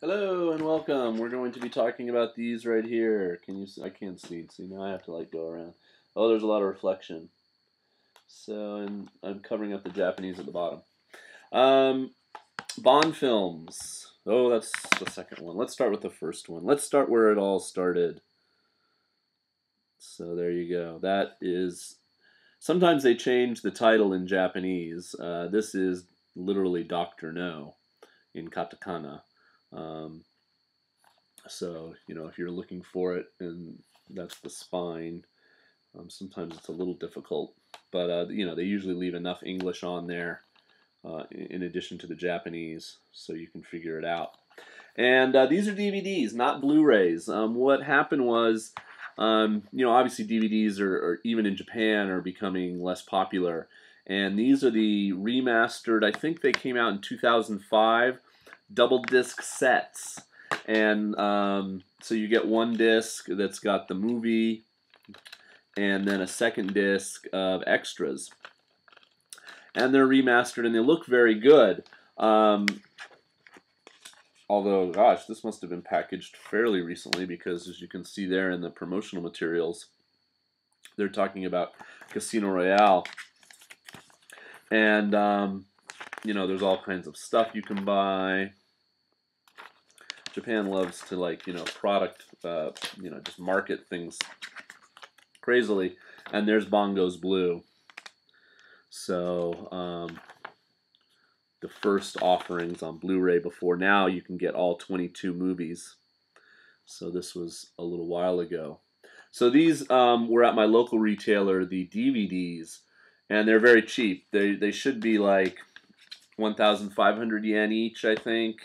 Hello and welcome. We're going to be talking about these right here. Can you see? I can't see. See, now I have to go around. Oh, there's a lot of reflection. So, and I'm covering up the Japanese at the bottom. Um, Bond films. Oh, that's the second one. Let's start with the first one. Let's start where it all started. So there you go. That is. Sometimes they change the title in Japanese. This is literally Doctor No in katakana. Um, So, if you're looking for it and that's the spine, sometimes it's a little difficult. But, they usually leave enough English on there in addition to the Japanese so you can figure it out. And these are DVDs, not Blu-rays. What happened was, obviously DVDs are, even in Japan, are becoming less popular. And these are the remastered, I think they came out in 2005, double disc sets. And so you get one disc that's got the movie and then a second disc of extras. And they're remastered and they look very good. Although, gosh, this must have been packaged fairly recently because, as you can see there in the promotional materials, they're talking about Casino Royale. And, there's all kinds of stuff you can buy. Japan loves to product, just market things crazily. And there's Bongo's Blue. So the first offerings on Blu-ray before now, you can get all 22 movies. So this was a little while ago. So these were at my local retailer, the DVDs, and they're very cheap. They should be like 1,500 yen each, I think.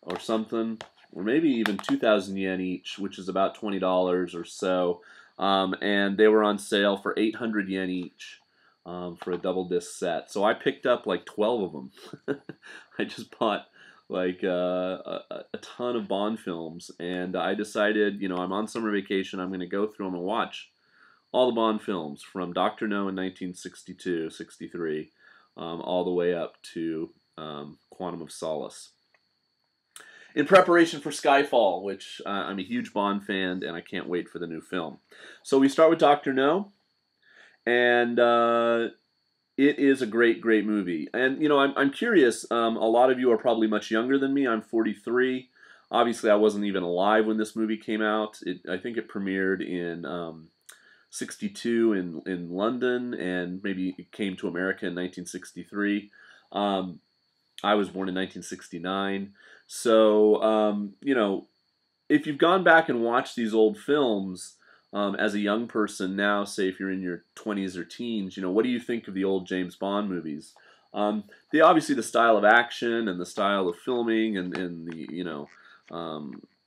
Or something, or maybe even 2,000 yen each, which is about $20 or so. And they were on sale for 800 yen each for a double disc set. So I picked up like 12 of them. I just bought like a ton of Bond films, and I decided, I'm on summer vacation, I'm going to go through them and watch all the Bond films from Dr. No in 1962, 63, all the way up to Quantum of Solace, in preparation for Skyfall, which I'm a huge Bond fan, and I can't wait for the new film. So we start with Dr. No, and it is a great, great movie. And, I'm curious, a lot of you are probably much younger than me. I'm 43. Obviously, I wasn't even alive when this movie came out. I think it premiered in 62 in London, and maybe it came to America in 1963. I was born in 1969. So, if you've gone back and watched these old films as a young person now, say if you're in your 20s or teens, what do you think of the old James Bond movies? Obviously the style of action and the style of filming and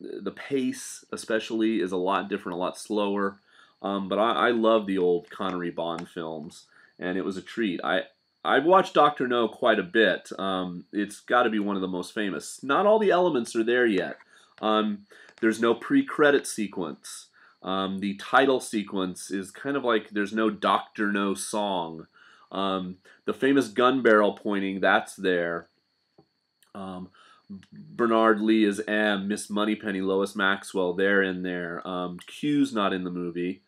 the pace especially is a lot different, a lot slower. But I love the old Connery Bond films, and it was a treat. I've watched Dr. No quite a bit. It's got to be one of the most famous. Not all the elements are there yet. There's no pre-credit sequence. The title sequence is kind of like there's no Dr. No song. The famous gun barrel pointing, that's there. Bernard Lee is M. Miss Moneypenny, Lois Maxwell, they're in there. Q's not in the movie.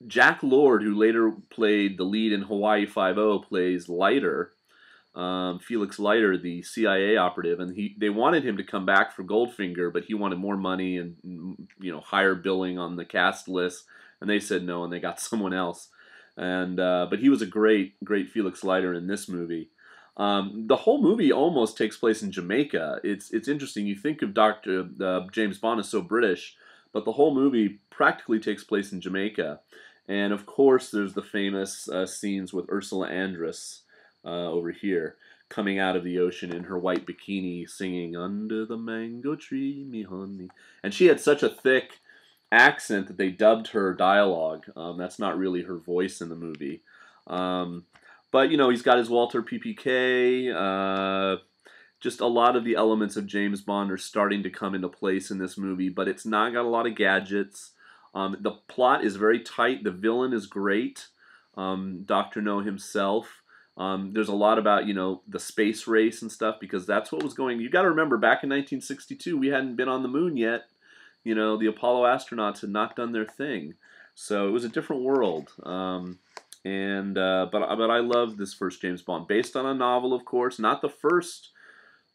Jack Lord, who later played the lead in Hawaii Five-0, plays Leiter, Felix Leiter, the CIA operative, and they wanted him to come back for Goldfinger, but he wanted more money and higher billing on the cast list, and they said no, and they got someone else. And but he was a great Felix Leiter in this movie. The whole movie almost takes place in Jamaica. It's interesting. You think of James Bond as so British, but the whole movie practically takes place in Jamaica. And of course, there's the famous scenes with Ursula Andress over here, coming out of the ocean in her white bikini, singing "Under the Mango Tree, Me Honey." And she had such a thick accent that they dubbed her dialogue. That's not really her voice in the movie. But he's got his Walter PPK. Just a lot of the elements of James Bond are starting to come into place in this movie, but it's not got a lot of gadgets. The plot is very tight. The villain is great. Dr. No himself. There's a lot about, you know, the space race and stuff, because that's what was going. You got to remember, back in 1962, we hadn't been on the moon yet. You know, the Apollo astronauts had not done their thing, so it was a different world. But I love this first James Bond, based on a novel, of course, not the first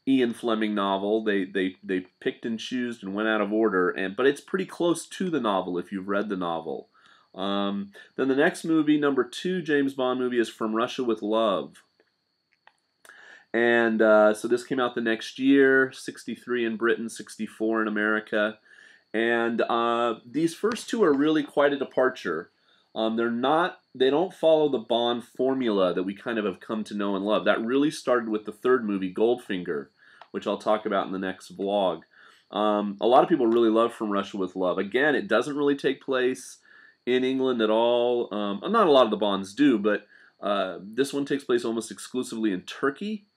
Ian Fleming novel. They picked and choosed and went out of order, but it's pretty close to the novel if you've read the novel. Then the next movie, number 2 James Bond movie, is From Russia with Love. And so this came out the next year, 63 in Britain, 64 in America. And these first two are really quite a departure. They don't follow the Bond formula that we kind of have come to know and love. That really started with the third movie, Goldfinger, which I'll talk about in the next vlog. A lot of people really love From Russia with Love. Again, it doesn't really take place in England at all. Not a lot of the Bonds do, but this one takes place almost exclusively in Turkey.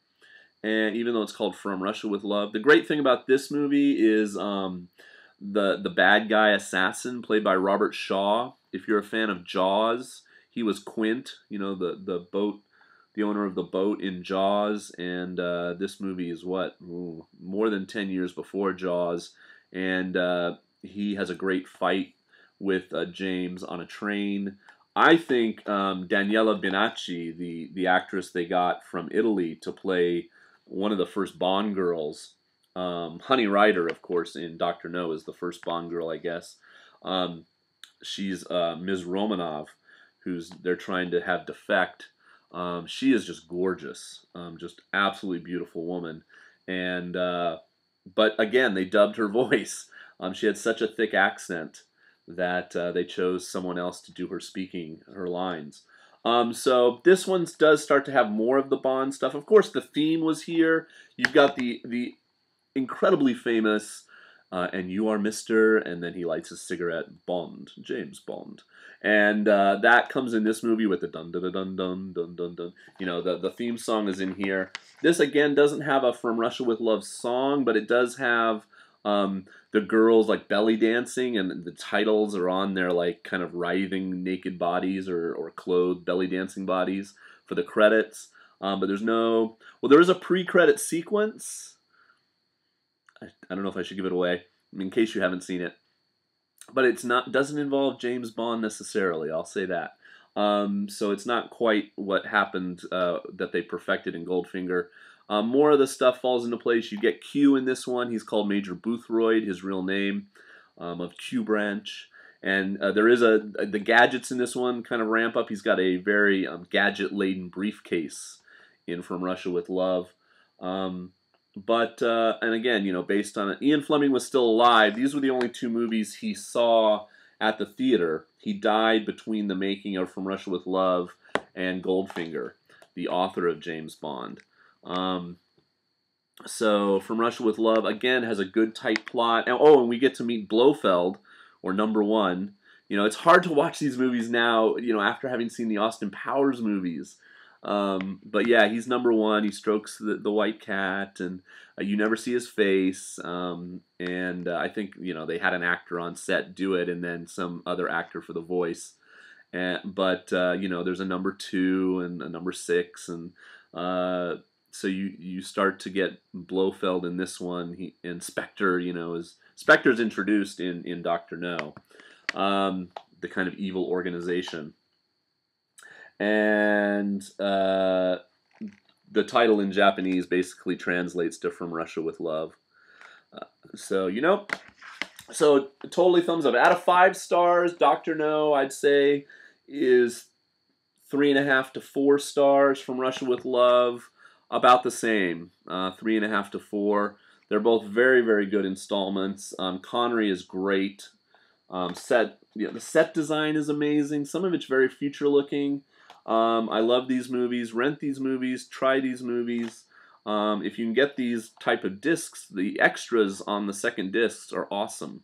And even though it's called From Russia with Love, the great thing about this movie is the bad guy assassin played by Robert Shaw. If you're a fan of Jaws, he was Quint, you know, the owner of the boat in Jaws. And this movie is more than 10 years before Jaws, and he has a great fight with James on a train. I think Daniela Binacci, the actress they got from Italy to play one of the first Bond girls, Honey Rider, of course, in Dr. No is the first Bond girl, I guess. She's Ms. Romanov, they're trying to have defect. She is just gorgeous, just absolutely beautiful woman. And but again, they dubbed her voice. She had such a thick accent that they chose someone else to do her lines. So this one does start to have more of the Bond stuff. Of course, the theme was here. You've got the incredibly famous and you are Mr. and then he lights his cigarette, Bond, James Bond. And that comes in this movie with the dun dun dun dun dun dun dun. You know, the theme song is in here. This again doesn't have a From Russia with Love song, but it does have the girls like belly dancing, and the titles are on their like kind of writhing naked bodies or clothed belly dancing bodies for the credits. But there's no, well, there is a pre-credit sequence. I don't know if I should give it away in case you haven't seen it, but doesn't involve James Bond necessarily. I'll say that. So it's not quite what happened that they perfected in Goldfinger. More of the stuff falls into place. You get Q in this one. He's called Major Boothroyd, his real name, of Q Branch. And there is the gadgets in this one kind of ramp up. He's got a very gadget-laden briefcase in From Russia with Love. And again, you know, based on it, Ian Fleming was still alive. These were the only two movies he saw at the theater. He died between the making of From Russia with Love and Goldfinger, the author of James Bond. So From Russia with Love, again, has a good tight plot. And we get to meet Blofeld, or Number One. You know, it's hard to watch these movies now, you know, after having seen the Austin Powers movies. But yeah, he's Number One. He strokes the white cat, and you never see his face. I think, you know, they had an actor on set do it, and then some other actor for the voice. But you know, there's a Number Two and a Number Six, and so you start to get Blofeld in this one. And Spectre, you know, Spectre's introduced in Dr. No, the kind of evil organization. And the title in Japanese basically translates to From Russia with Love. So, you know, so totally thumbs up. Out of 5 stars, Dr. No, I'd say, is 3.5 to 4 stars. From Russia with Love, about the same, 3.5 to 4. They're both very, very good installments. Connery is great. The set design is amazing. Some of it's very future looking. I love these movies. Rent these movies. Try these movies. If you can get these type of discs, the extras on the second discs are awesome.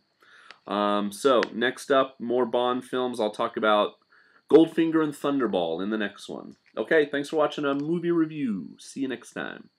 So next up, more Bond films. I'll talk about Goldfinger and Thunderball in the next one. Okay, thanks for watching a movie review. See you next time.